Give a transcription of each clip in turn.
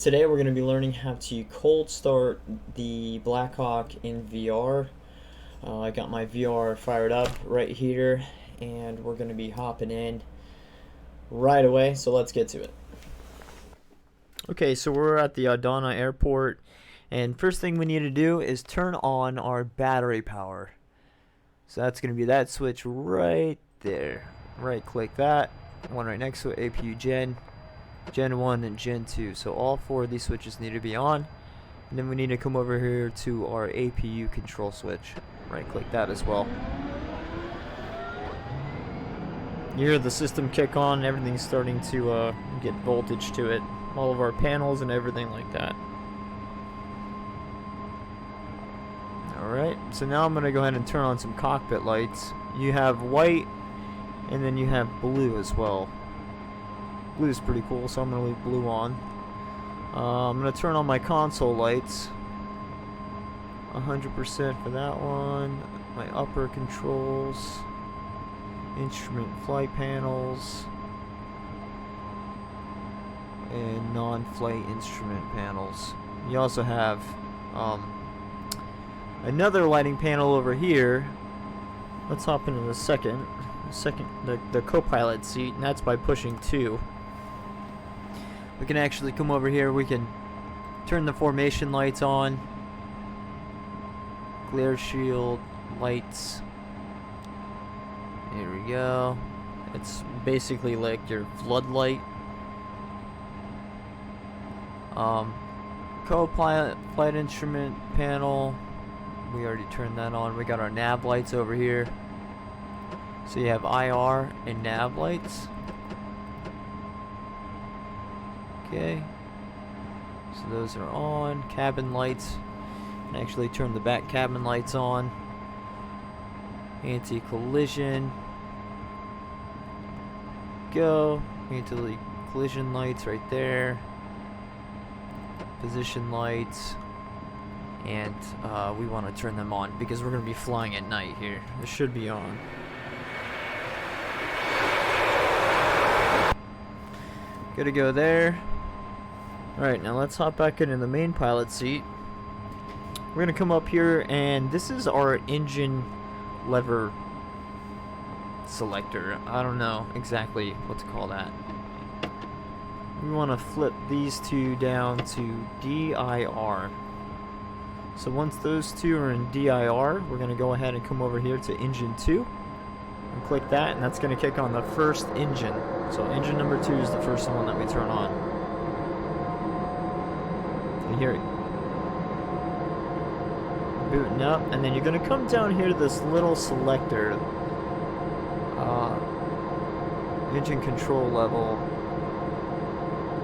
Today we're going to be learning how to cold start the Blackhawk in VR. I got my VR fired up right here and we're going to be hopping in right away, so let's get to it. Okay, so we're at the Adana airport, and first thing we need to do is turn on our battery power. So that's going to be that switch right there. Right click that, one right next to it, APU Gen 1 and Gen 2, so all four of these switches need to be on. And then we need to come over here to our APU control switch. Right click that as well. You hear the system kick on, everything's starting to get voltage to it. All of our panels and everything like that. Alright, so now I'm going to go ahead and turn on some cockpit lights. You have white and then you have blue as well. Blue is pretty cool, so I'm going to leave blue on. I'm going to turn on my console lights. 100% for that one. My upper controls. Instrument flight panels. And non-flight instrument panels. You also have another lighting panel over here. Let's hop into the second. The co-pilot seat, and that's by pushing 2. We can actually come over here, we can turn the formation lights on, glare shield, lights, here we go. It's basically like your floodlight. Co-pilot flight instrument panel, we already turned that on. We got our nav lights over here. So you have IR and nav lights. Okay, so those are on. Cabin lights, and actually turn the back cabin lights on. Anti-collision. Go. Anti-collision lights right there. Position lights. And we want to turn them on because we're going to be flying at night here. This should be on. Good to go there. Alright, now let's hop back into the main pilot seat. We're going to come up here, and this is our engine lever selector. I don't know exactly what to call that. We want to flip these two down to DIR. So once those two are in DIR, we're going to go ahead and come over here to engine 2 and click that, and that's going to kick on the first engine. So engine number 2 is the first one that we turn on. You hear it booting up, and then you're going to come down here to this little selector, engine control level,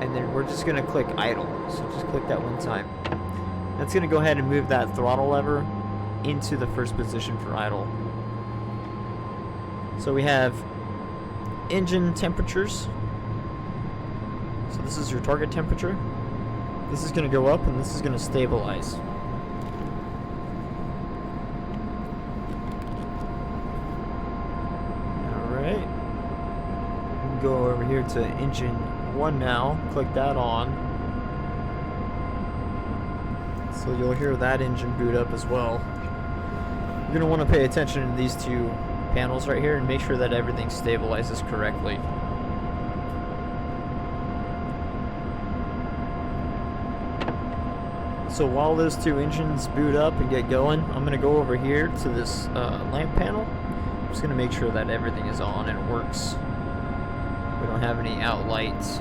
and then we're just going to click idle. So just click that one time. That's going to go ahead and move that throttle lever into the first position for idle. So we have engine temperatures. So this is your target temperature. This is going to go up and this is going to stabilize. Alright. We can go over here to engine 1 now. Click that on. So you'll hear that engine boot up as well. You're going to want to pay attention to these two panels right here and make sure that everything stabilizes correctly. So while those two engines boot up and get going, I'm going to go over here to this lamp panel. I'm just going to make sure that everything is on and it works. We don't have any out lights.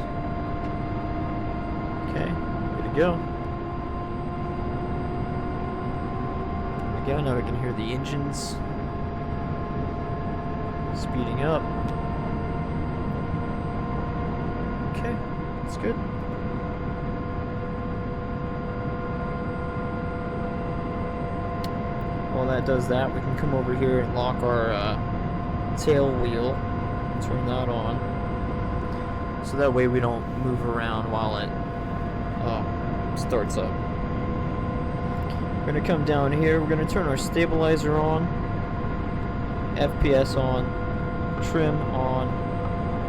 Okay, good to go. There we go, now we can hear the engines speeding up. Okay, that's good. While that does that, we can come over here and lock our tail wheel, turn that on, so that way we don't move around while it starts up. We're going to come down here, we're going to turn our stabilizer on, FPS on, trim on,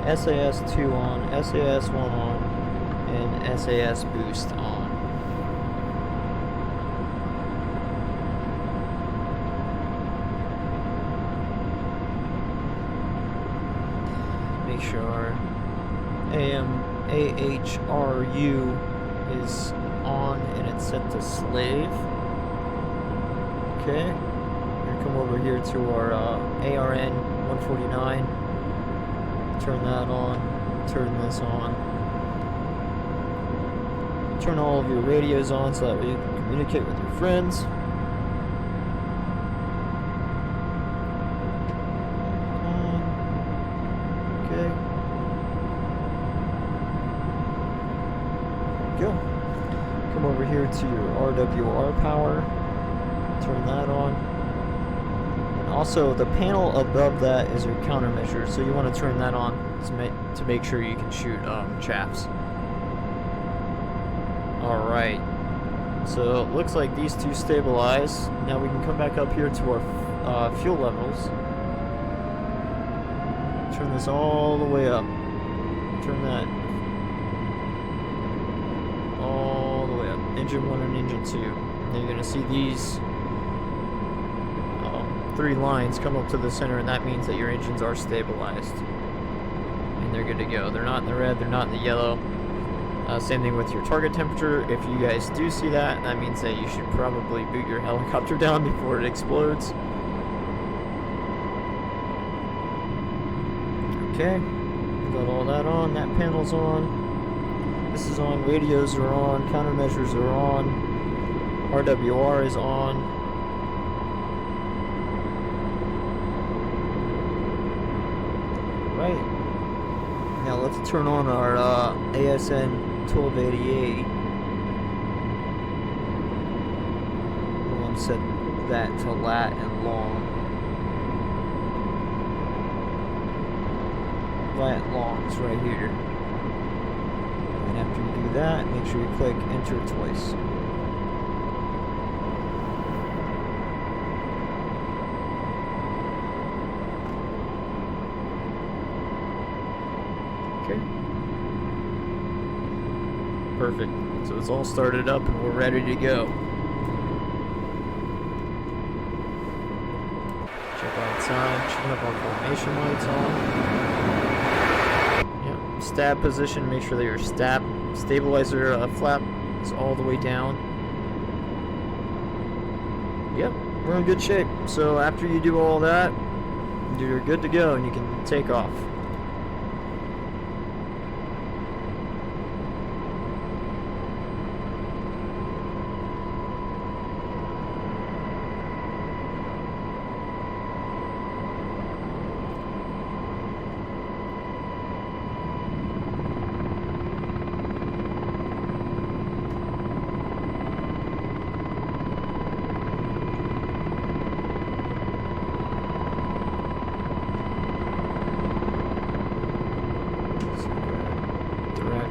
SAS2 on, SAS1 on, and and SAS boost on. Make sure AHRU is on and it's set to slave. Okay, we're gonna come over here to our ARN 149. Turn that on. Turn this on. Turn all of your radios on so that way you can communicate with your friends. Okay. Go. Come over here to your RWR power. Turn that on. And also, the panel above that is your countermeasure, so you want to turn that on to make sure you can shoot chaffs. Alright, so it looks like these two stabilize. Now we can come back up here to our fuel levels. Turn this all the way up. Turn that all the way up. Engine 1 and engine 2. And you're going to see these 3 lines come up to the center, and that means that your engines are stabilized. And they're good to go. They're not in the red, they're not in the yellow. Same thing with your target temperature. If you guys do see that, that means that you should probably boot your helicopter down before it explodes. Okay, got all that on. That panel's on. This is on. Radios are on. Countermeasures are on. RWR is on. Right. Now let's turn on our ASN 1288. We'll set that to lat and long. Lat long is right here. And after you do that, make sure you click enter twice. Okay. Perfect. So it's all started up and we're ready to go. Check outside. Should have our formation lights on. Yep. Stab position. Make sure that your stabilizer flap is all the way down. Yep. We're in good shape. So after you do all that, you're good to go and you can take off.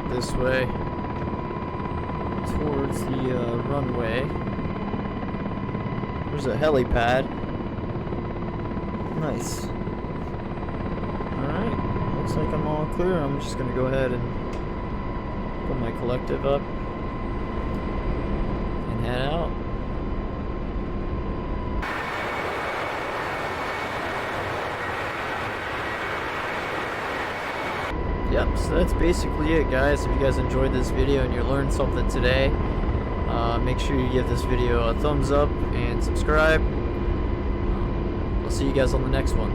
This way towards the runway. There's a helipad. Nice. Alright, looks like I'm all clear. I'm just gonna go ahead and put my collective up and head out. Yep, so that's basically it, guys. If you guys enjoyed this video and you learned something today, make sure you give this video a thumbs up and subscribe. I'll see you guys on the next one.